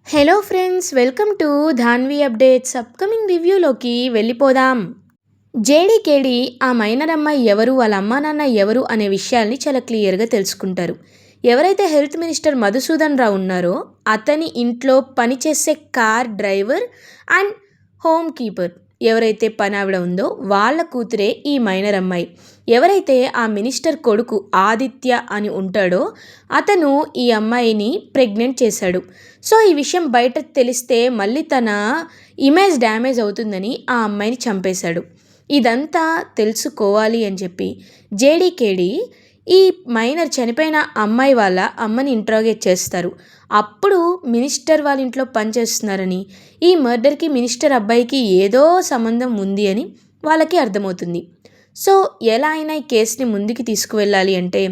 Hello friends, welcome to Dhanvi updates. Upcoming రివ్యూలోకి వెళ్ళిపోదాం. జేడీకేడి ఆ మైనర్ అమ్మాయి ఎవరు, వాళ్ళ అమ్మా నాన్న ఎవరు అనే విషయాల్ని చాలా క్లియర్గా తెలుసుకుంటారు. ఎవరైతే హెల్త్ మినిస్టర్ మధుసూదన్ రావు ఉన్నారో అతని ఇంట్లో పనిచేసే car driver and home keeper ఎవరైతే పని ఆవిడ ఉందో వాళ్ళ కూతురే ఈ మైనర్ అమ్మాయి. ఎవరైతే ఆ మినిస్టర్ కొడుకు ఆదిత్య అని ఉంటాడో అతను ఈ అమ్మాయిని ప్రెగ్నెంట్ చేశాడు. సో ఈ విషయం బయట తెలిస్తే మళ్ళీ తన ఇమేజ్ డ్యామేజ్ అవుతుందని ఆ అమ్మాయిని చంపేశాడు. ఇదంతా తెలుసుకోవాలి అని చెప్పి జేడీకేడి ఈ మైనర్ చనిపోయిన అమ్మాయి వాళ్ళ అమ్మని ఇంట్రాగేట్ చేస్తారు. అప్పుడు మినిస్టర్ వాళ్ళ ఇంట్లో పనిచేస్తున్నారని, ఈ మర్డర్కి మినిస్టర్ అబ్బాయికి ఏదో సంబంధం ఉంది అని వాళ్ళకి అర్థమవుతుంది. సో ఎలా అయినా ఈ కేసుని ముందుకు తీసుకువెళ్ళాలి అంటే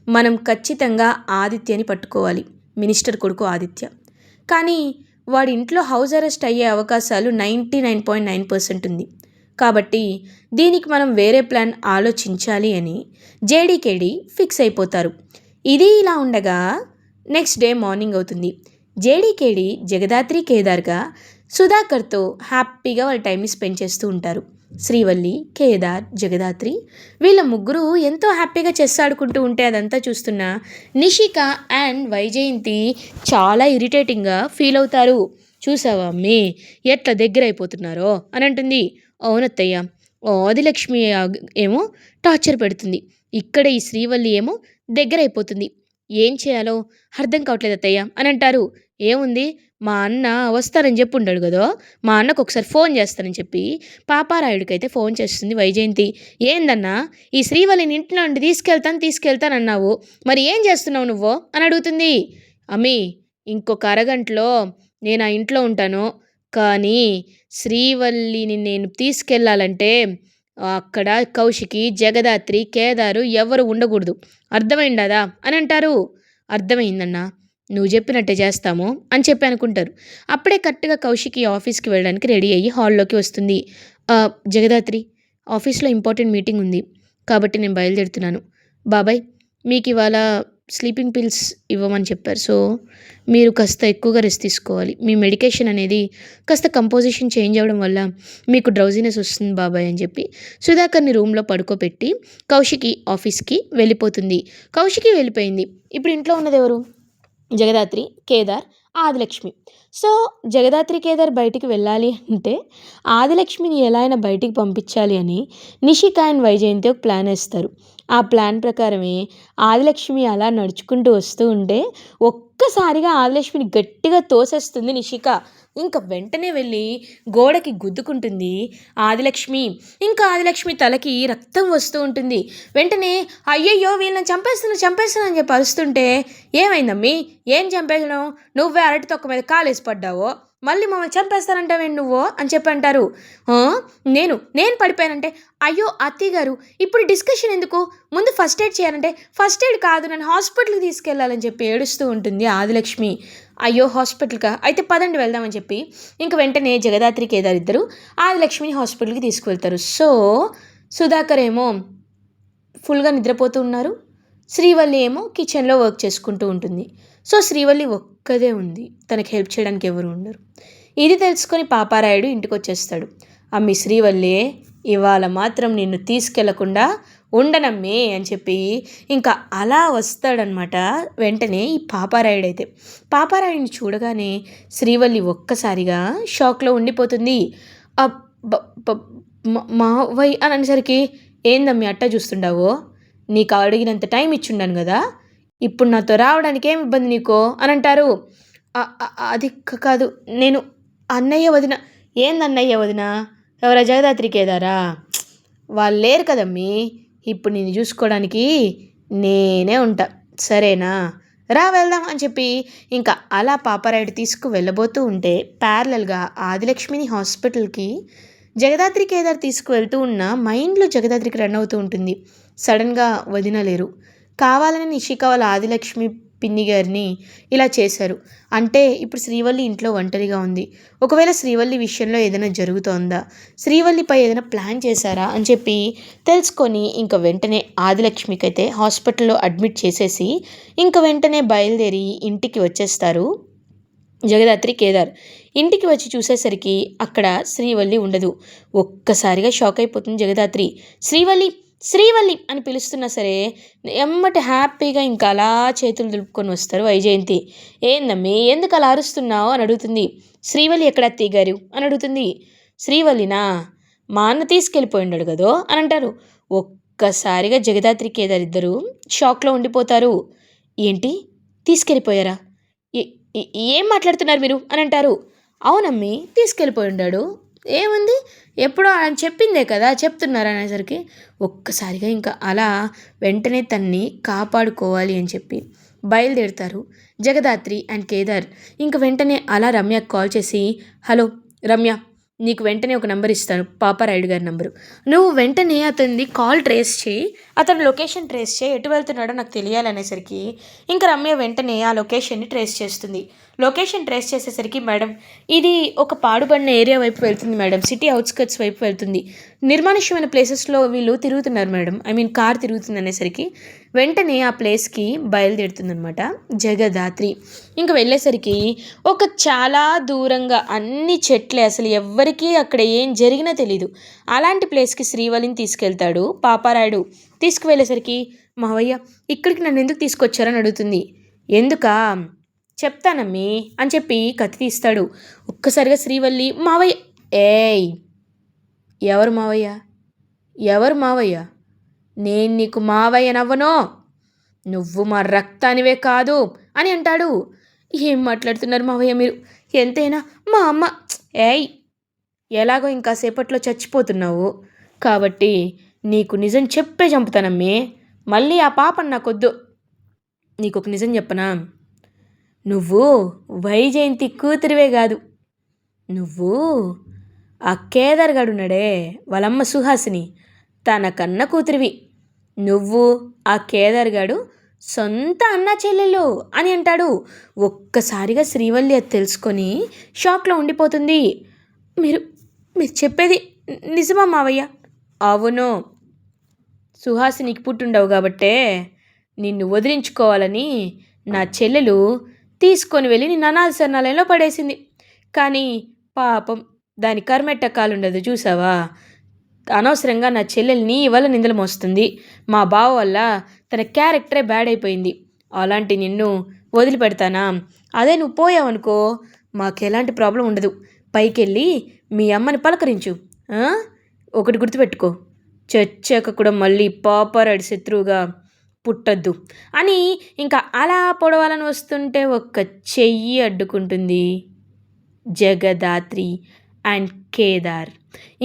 మనం ఖచ్చితంగా ఆదిత్యని పట్టుకోవాలి, మినిస్టర్ కొడుకు ఆదిత్య. కానీ వాడి ఇంట్లో హౌస్ అరెస్ట్ అయ్యే అవకాశాలు 99.9% ఉంది. కాబట్టి దీనికి మనం వేరే ప్లాన్ ఆలోచించాలి అని జేడీకేడి ఫిక్స్ అయిపోతారు. ఇది ఇలా ఉండగా నెక్స్ట్ డే మార్నింగ్ అవుతుంది. జేడీకేడి జగదాత్రి కేదార్గా సుధాకర్తో హ్యాపీగా వాళ్ళ టైంని స్పెండ్ చేస్తూ ఉంటారు. శ్రీవల్లి, కేదార్, జగదాత్రి వీళ్ళ ముగ్గురు ఎంతో హ్యాపీగా చెస్ ఆడుకుంటూ ఉంటే అదంతా చూస్తున్న నిషిక అండ్ వైజయంతి చాలా ఇరిటేటింగ్గా ఫీల్ అవుతారు. చూసావా అమ్మి ఎట్లా దగ్గర అయిపోతున్నారో అని అంటుంది. అవునత్తయ్య, ఆదిలక్ష్మి ఏమో టార్చర్ పెడుతుంది, ఇక్కడ ఈ శ్రీవల్లి ఏమో దగ్గర అయిపోతుంది, ఏం చేయాలో అర్థం కావట్లేదు అత్తయ్య అని అంటారు. ఏముంది, మా అన్న వస్తారని చెప్పి ఉంటాడు కదా, మా అన్నకు ఒకసారి ఫోన్ చేస్తానని చెప్పి పాపారాయుడికి అయితే ఫోన్ చేస్తుంది వైజయంతి. ఏందన్నా, ఈ శ్రీవల్లిని ఇంట్లో నుండి తీసుకెళ్తానన్నావు, మరి ఏం చేస్తున్నావు నువ్వు అని అడుగుతుంది. అమ్మి, ఇంకొక అరగంటలో నేను ఆ ఇంట్లో ఉంటాను, కానీ శ్రీవల్లిని నేను తీసుకెళ్ళాలంటే అక్కడ కౌశికి, జగదాత్రి, కేదారు ఎవరు ఉండకూడదు, అర్థమైందా అని అంటారు. అర్థమైందన్నా, నువ్వు చెప్పినట్టే చేస్తాము అని చెప్పి అనుకుంటారు. అప్పుడే కరెక్ట్గా కౌశికి ఆఫీస్కి వెళ్ళడానికి రెడీ అయ్యి హాల్లోకి వస్తుంది. జగదాత్రి, ఆఫీస్లో ఇంపార్టెంట్ మీటింగ్ ఉంది కాబట్టి నేను బయలుదేరుతున్నాను. బాబాయ్ మీకు ఇవాళ స్లీపింగ్ పిల్స్ ఇవ్వమని చెప్పారు, సో మీరు కాస్త ఎక్కువగా రెస్ట్ తీసుకోవాలి. మీ మెడికేషన్ అనేది కాస్త కంపోజిషన్ చేంజ్ అవ్వడం వల్ల మీకు డ్రౌజినెస్ వస్తుంది బాబాయ్ అని చెప్పి సుధాకర్ని రూమ్లో పడుకోబెట్టి కౌశికి ఆఫీస్కి వెళ్ళిపోతుంది. కౌశికి వెళ్ళిపోయింది. ఇప్పుడు ఇంట్లో ఉన్నది ఎవరు? జగదాత్రి, కేదార్, ఆదిలక్ష్మి. సో జగదాత్రి, కేదార్ బయటికి వెళ్ళాలి అంటే ఆదిలక్ష్మిని ఎలా అయినా బయటికి పంపించాలి అని నిషిక అండ్ వైజయంతి ఒక ప్లాన్ వేస్తారు. ఆ ప్లాన్ ప్రకారమే ఆదిలక్ష్మి అలా నడుచుకుంటూ వస్తూ ఉంటే ఒక్కసారిగా ఆదిలక్ష్మిని గట్టిగా తోసేస్తుంది నిషిక. ఇంకా వెంటనే వెళ్ళి గోడకి గుద్దుకుంటుంది ఆదిలక్ష్మి. ఇంకా ఆదిలక్ష్మి తలకి రక్తం వస్తూ ఉంటుంది. వెంటనే అయ్యయ్యో వీళ్ళని చంపేస్తాను అని చెప్పి అరుస్తుంటే, ఏమైందమ్మీ, ఏం చంపేసడం, నువ్వే అరటి తొక్క మీద కాలేసి పడ్డావో, మళ్ళీ మమ్మల్ని చంపేస్తానంటావేంటి నువ్వు అని చెప్పి అంటారు. నేను పడిపోయానంటే, అయ్యో అత్తయ్య గారు ఇప్పుడు డిస్కషన్ ఎందుకు, ముందు ఫస్ట్ ఎయిడ్ చేయాలంటే, ఫస్ట్ ఎయిడ్ కాదు నన్ను హాస్పిటల్కి తీసుకెళ్ళాలని చెప్పి ఏడుస్తూ ఉంటుంది ఆదిలక్ష్మి. అయ్యో హాస్పిటల్కా, అయితే పదండి వెళ్దామని చెప్పి ఇంక వెంటనే జగదాత్రి, కేదార్ ఇద్దరు ఆదిలక్ష్మిని హాస్పిటల్కి తీసుకువెళ్తారు. సో సుధాకర్ ఏమో ఫుల్గా నిద్రపోతూ ఉన్నారు, శ్రీవల్లి ఏమో కిచెన్లో వర్క్ చేసుకుంటూ ఉంటుంది. సో శ్రీవల్లి ఒక్కదే ఉంది, తనకి హెల్ప్ చేయడానికి ఎవరు ఉండరు. ఇది తెలుసుకొని పాపారాయుడు ఇంటికి వచ్చేస్తాడు. అమ్మి శ్రీవల్లి, ఇవాళ మాత్రం నిన్ను తీసుకెళ్లకుండా ఉండనమ్మే అని చెప్పి ఇంకా అలా వస్తాడనమాట. వెంటనే ఈ పాపారాయుడైతే పాపారాయుడిని చూడగానే శ్రీవల్లి ఒక్కసారిగా షాక్లో ఉండిపోతుంది. మావయ్య అని అనేసరికి, ఏందమ్మి అట్టా చూస్తుండావో, నీకు అడిగినంత టైం ఇచ్చుండాను కదా, ఇప్పుడు నాతో రావడానికి ఏం ఇబ్బంది నీకో అని అంటారు. అది కాదు, నేను అన్నయ్య వదిన. ఏందన్నయ్య వదిన? ఎవరా? జగదాత్రి, కేదారా? వాళ్ళు లేరు కదమ్మీ, ఇప్పుడు నేను చూసుకోవడానికి నేనే ఉంటా, సరేనా, రా వెళ్దాం అని చెప్పి ఇంకా అలా పాపారాయుడు తీసుకు వెళ్ళబోతూ ఉంటే ప్యారలల్గా ఆదిలక్ష్మిని హాస్పిటల్కి జగదాత్రి, కేదార్ తీసుకువెళ్తూ ఉన్న మైండ్లో జగదాత్రికి రన్ అవుతూ ఉంటుంది. సడన్గా వదిన లేరు, కావాలని నిషిక వాళ్ళ ఆదిలక్ష్మి పిన్ని గారిని ఇలా చేశారు అంటే ఇప్పుడు శ్రీవల్లి ఇంట్లో ఒంటరిగా ఉంది. ఒకవేళ శ్రీవల్లి విషయంలో ఏదైనా జరుగుతోందా, శ్రీవల్లిపై ఏదైనా ప్లాన్ చేశారా అని చెప్పి తెలుసుకొని ఇంకా వెంటనే ఆదిలక్ష్మికి అయితే హాస్పిటల్లో అడ్మిట్ చేసేసి ఇంకా వెంటనే బయలుదేరి ఇంటికి వచ్చేస్తారు జగదాత్రి, కేదార్ ఇంటికి వచ్చి చూసేసరికి అక్కడ శ్రీవల్లి ఉండదు. ఒక్కసారిగా షాక్ అయిపోతుంది జగదాత్రి. శ్రీవల్లి, శ్రీవల్లి అని పిలుస్తున్నా సరే ఎమ్మటి హ్యాపీగా ఇంకా అలా చేతులు దులుపుకొని వస్తారు వైజయంతి. ఏందమ్మీ ఎందుకు అలా అరుస్తున్నావు అని అడుగుతుంది. శ్రీవల్లి ఎక్కడ అత్తయ్య గారు అని అడుగుతుంది. శ్రీవల్లినా, మా అన్న తీసుకెళ్ళిపోయిండాడు కదో అని అంటారు. ఒక్కసారిగా జగదాత్రి, కేదార్ ఇద్దరు షాక్లో ఉండిపోతారు. ఏంటి, తీసుకెళ్ళిపోయారా? ఏం మాట్లాడుతున్నారు మీరు అని అంటారు. అవునమ్మి, తీసుకెళ్ళిపోయి ఉన్నాడు, ఏముంది, ఎప్పుడో ఆయన చెప్పిందే కదా చెప్తున్నారు అనేసరికి ఒక్కసారిగా ఇంకా అలా వెంటనే తన్ని కాపాడుకోవాలి అని చెప్పి బయలుదేరుతారు జగదాత్రి అండ్ కేదార్. ఇంక వెంటనే అలా రమ్యకు కాల్ చేసి, హలో రమ్య, నీకు వెంటనే ఒక నెంబర్ ఇస్తాను, పాపారాయుడు గారి నెంబరు. నువ్వు వెంటనే అతనిది కాల్ ట్రేస్ చేయి, అతని లొకేషన్ ట్రేస్ చేయి, ఎటు వెళ్తున్నాడో నాకు తెలియాలనేసరికి ఇంకా రమ్య వెంటనే ఆ లొకేషన్ని ట్రేస్ చేస్తుంది. లొకేషన్ ట్రేస్ చేసేసరికి, మేడం ఇది ఒక పాడుబడిన ఏరియా వైపు వెళ్తుంది మేడం, సిటీ అవుట్స్కట్స్ వైపు వెళ్తుంది, నిర్మానుష్యమైన ప్లేసెస్లో వీళ్ళు తిరుగుతున్నారు మేడం, ఐ మీన్ కార్ తిరుగుతుంది అనేసరికి వెంటనే ఆ ప్లేస్కి బయలుదేరుతుందనమాట జగదాత్రి. ఇంక వెళ్ళేసరికి ఒక చాలా దూరంగా అన్ని చెట్లే, అసలు ఎవ్వరికీ అక్కడ ఏం జరిగినా తెలీదు, అలాంటి ప్లేస్కి శ్రీవల్లిని తీసుకెళ్తాడు పాపారాయుడు. తీసుకువెళ్ళేసరికి, మావయ్య ఇక్కడికి నన్ను ఎందుకు తీసుకొచ్చారని అడుగుతుంది. ఎందుకా, చెప్తానమ్మీ అని చెప్పి కత్తి తీస్తాడు. ఒక్కసారిగా శ్రీవల్లి, మావయ్య, ఏయ్ ఎవరు మావయ్య, ఎవరు మావయ్య, నేను నీకు మావయ్య నవ్వనో, నువ్వు మా రక్తానివే కాదు అని అంటాడు. ఏం మాట్లాడుతున్నారు మావయ్య మీరు, ఎంతైనా మా అమ్మ. ఏయ్, ఎలాగో ఇంకా సేపట్లో చచ్చిపోతున్నావు కాబట్టి నీకు నిజం చెప్పే చంపుతానమ్మే, మళ్ళీ ఆ పాపను నాకొద్దు. నీకు ఒక నిజం చెప్పనా, నువ్వు వైజయంతి కూతురివే కాదు, నువ్వు ఆ కేదార్ గడున్నాడే వాళ్ళమ్మ సుహాసిని తన కన్న కూతురివి, నువ్వు ఆ కేదార్ గడు సొంత అన్న చెల్లెలు అని అంటాడు. ఒక్కసారిగా శ్రీవల్లి అది తెలుసుకొని షాక్లో ఉండిపోతుంది. మీరు మీరు చెప్పేది నిజమా మావయ్య? అవును, సుహాసినికి పుట్టుండవు కాబట్టే నిన్ను వదిలించుకోవాలని నా చెల్లెలు తీసుకొని వెళ్ళి నిన్ను అనాథ శరణాలయంలో పడేసింది. కానీ పాపం దాని కర్మెట్ట కాలుండదు చూసావా, అనవసరంగా నా చెల్లెల్ని వల్ల నిందలు మోస్తుంది, మా బావ వల్ల తన క్యారెక్టరే బ్యాడ్ అయిపోయింది, అలాంటి నిన్ను వదిలిపెడతానా? అదే నువ్వు పోయావనుకో మాకు ఎలాంటి ప్రాబ్లం ఉండదు, పైకెళ్ళి మీ అమ్మని పలకరించు, ఒకటి గుర్తుపెట్టుకో, చచ్చాక కూడా మళ్ళీ పాపారాయుడు శత్రువుగా పుట్టద్దు అని ఇంకా అలా పొడవాలని వస్తుంటే ఒక్క చెయ్యి అడ్డుకుంటుంది జగదాత్రి అండ్ కేదార్.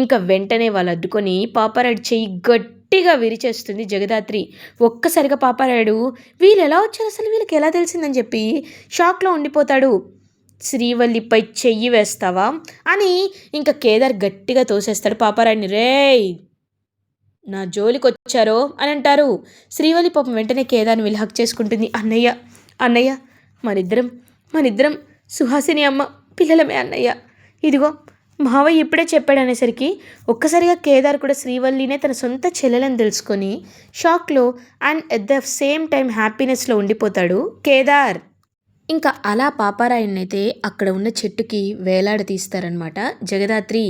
ఇంకా వెంటనే వాళ్ళు అడ్డుకొని పాపారాయుడు చెయ్యి గట్టిగా విరిచేస్తుంది జగదాత్రి. ఒక్కసారిగా పాపారాయుడు వీళ్ళు ఎలా వచ్చారు, అసలు వీళ్ళకి ఎలా తెలిసిందని చెప్పి షాక్లో ఉండిపోతాడు. శ్రీవల్లిపై చెయ్యి వేస్తావా అని ఇంకా కేదార్ గట్టిగా తోసేస్తాడు పాపారాయుడిని. రేయ్, నా జోలికి వచ్చారో అని అంటారు. శ్రీవల్లి పాపం వెంటనే కేదార్ని వెళ్ళి హక్ చేసుకుంటుంది. అన్నయ్య, అన్నయ్య, మనిద్దరం సుహాసిని అమ్మ పిల్లలమే అన్నయ్య, ఇదిగో మావయ్య ఇప్పుడే చెప్పాడు అనేసరికి ఒక్కసారిగా కేదార్ కూడా శ్రీవల్లినే తన సొంత చెల్లెలని తెలుసుకొని షాక్లో and at the same time హ్యాపీనెస్లో ఉండిపోతాడు కేదార్. ఇంకా అలా పాపారాయుడినైతే అక్కడ ఉన్న చెట్టుకి వేలాడ తీస్తారనమాట జగదాత్రి.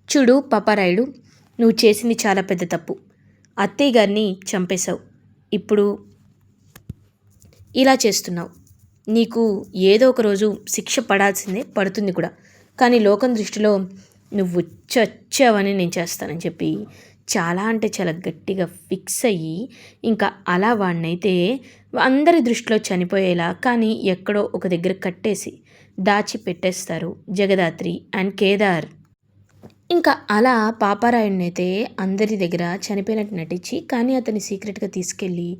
చూడు పాపారాయుడు, నువ్వు చేసింది చాలా పెద్ద తప్పు, అత్తయ్య గారిని చంపేశావు, ఇప్పుడు ఇలా చేస్తున్నావు, నీకు ఏదో ఒక రోజు శిక్ష పడాల్సిందే, పడుతుంది కూడా, కానీ లోకం దృష్టిలో నువ్వు చచ్చావని నేను చేస్తానని చెప్పి చాలా అంటే చాలా గట్టిగా ఫిక్స్ అయ్యి ఇంకా అలా వాడినైతే అందరి దృష్టిలో చనిపోయేలా కానీ ఎక్కడో ఒక దగ్గర కట్టేసి దాచి పెట్టేస్తారు జగదాత్రి అండ్ కేదార్. ఇంకా అలా పాపారాయుడినైతే అందరి దగ్గర చనిపోయినట్టు నటించి కానీ అతన్ని సీక్రెట్గా తీసుకెళ్ళి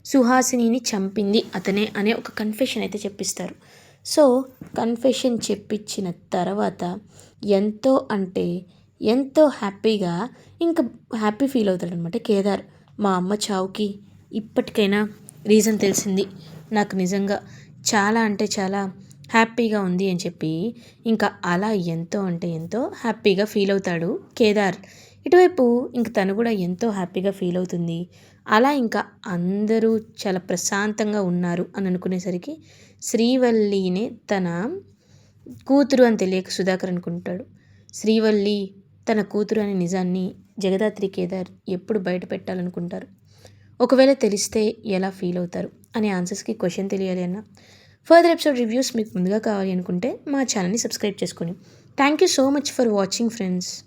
సుహాసినిని చంపింది అతనే అనే ఒక కన్ఫెషన్ అయితే చెప్పిస్తారు. సో కన్ఫెషన్ చెప్పించిన తర్వాత ఎంతో అంటే ఎంతో హ్యాపీగా ఇంకా హ్యాపీ ఫీల్ అవుతాడనమాట కేదార్. మా అమ్మ చావుకి ఇప్పటికైనా రీజన్ తెలిసింది, నాకు నిజంగా చాలా అంటే చాలా హ్యాపీగా ఉంది అని చెప్పి ఇంకా అలా ఎంతో అంటే ఎంతో హ్యాపీగా ఫీల్ అవుతాడు కేదార్. ఇటువైపు ఇంక తను కూడా ఎంతో హ్యాపీగా ఫీల్ అవుతుంది. అలా ఇంకా అందరూ చాలా ప్రశాంతంగా ఉన్నారు అని అనుకునేసరికి శ్రీవల్లినే తన కూతురు అని తెలియక సుధాకర్ అనుకుంటాడు. శ్రీవల్లి తన కూతురు అనే నిజాన్ని జగదాత్రి కేదార్ ఎప్పుడు బయట పెట్టాలనుకుంటారు? ఒకవేళ తెలిస్తే ఎలా ఫీల్ అవుతారు అనే ఆన్సర్స్కి క్వశ్చన్ తెలియాలి అన్న ఫర్దర్ ఎపిసోడ్ రివ్యూస్ మీకు ముందుగా కావాలి అనుకుంటే మా ఛానల్ని సబ్స్క్రైబ్ చేసుకోండి. Thank you so much for watching friends.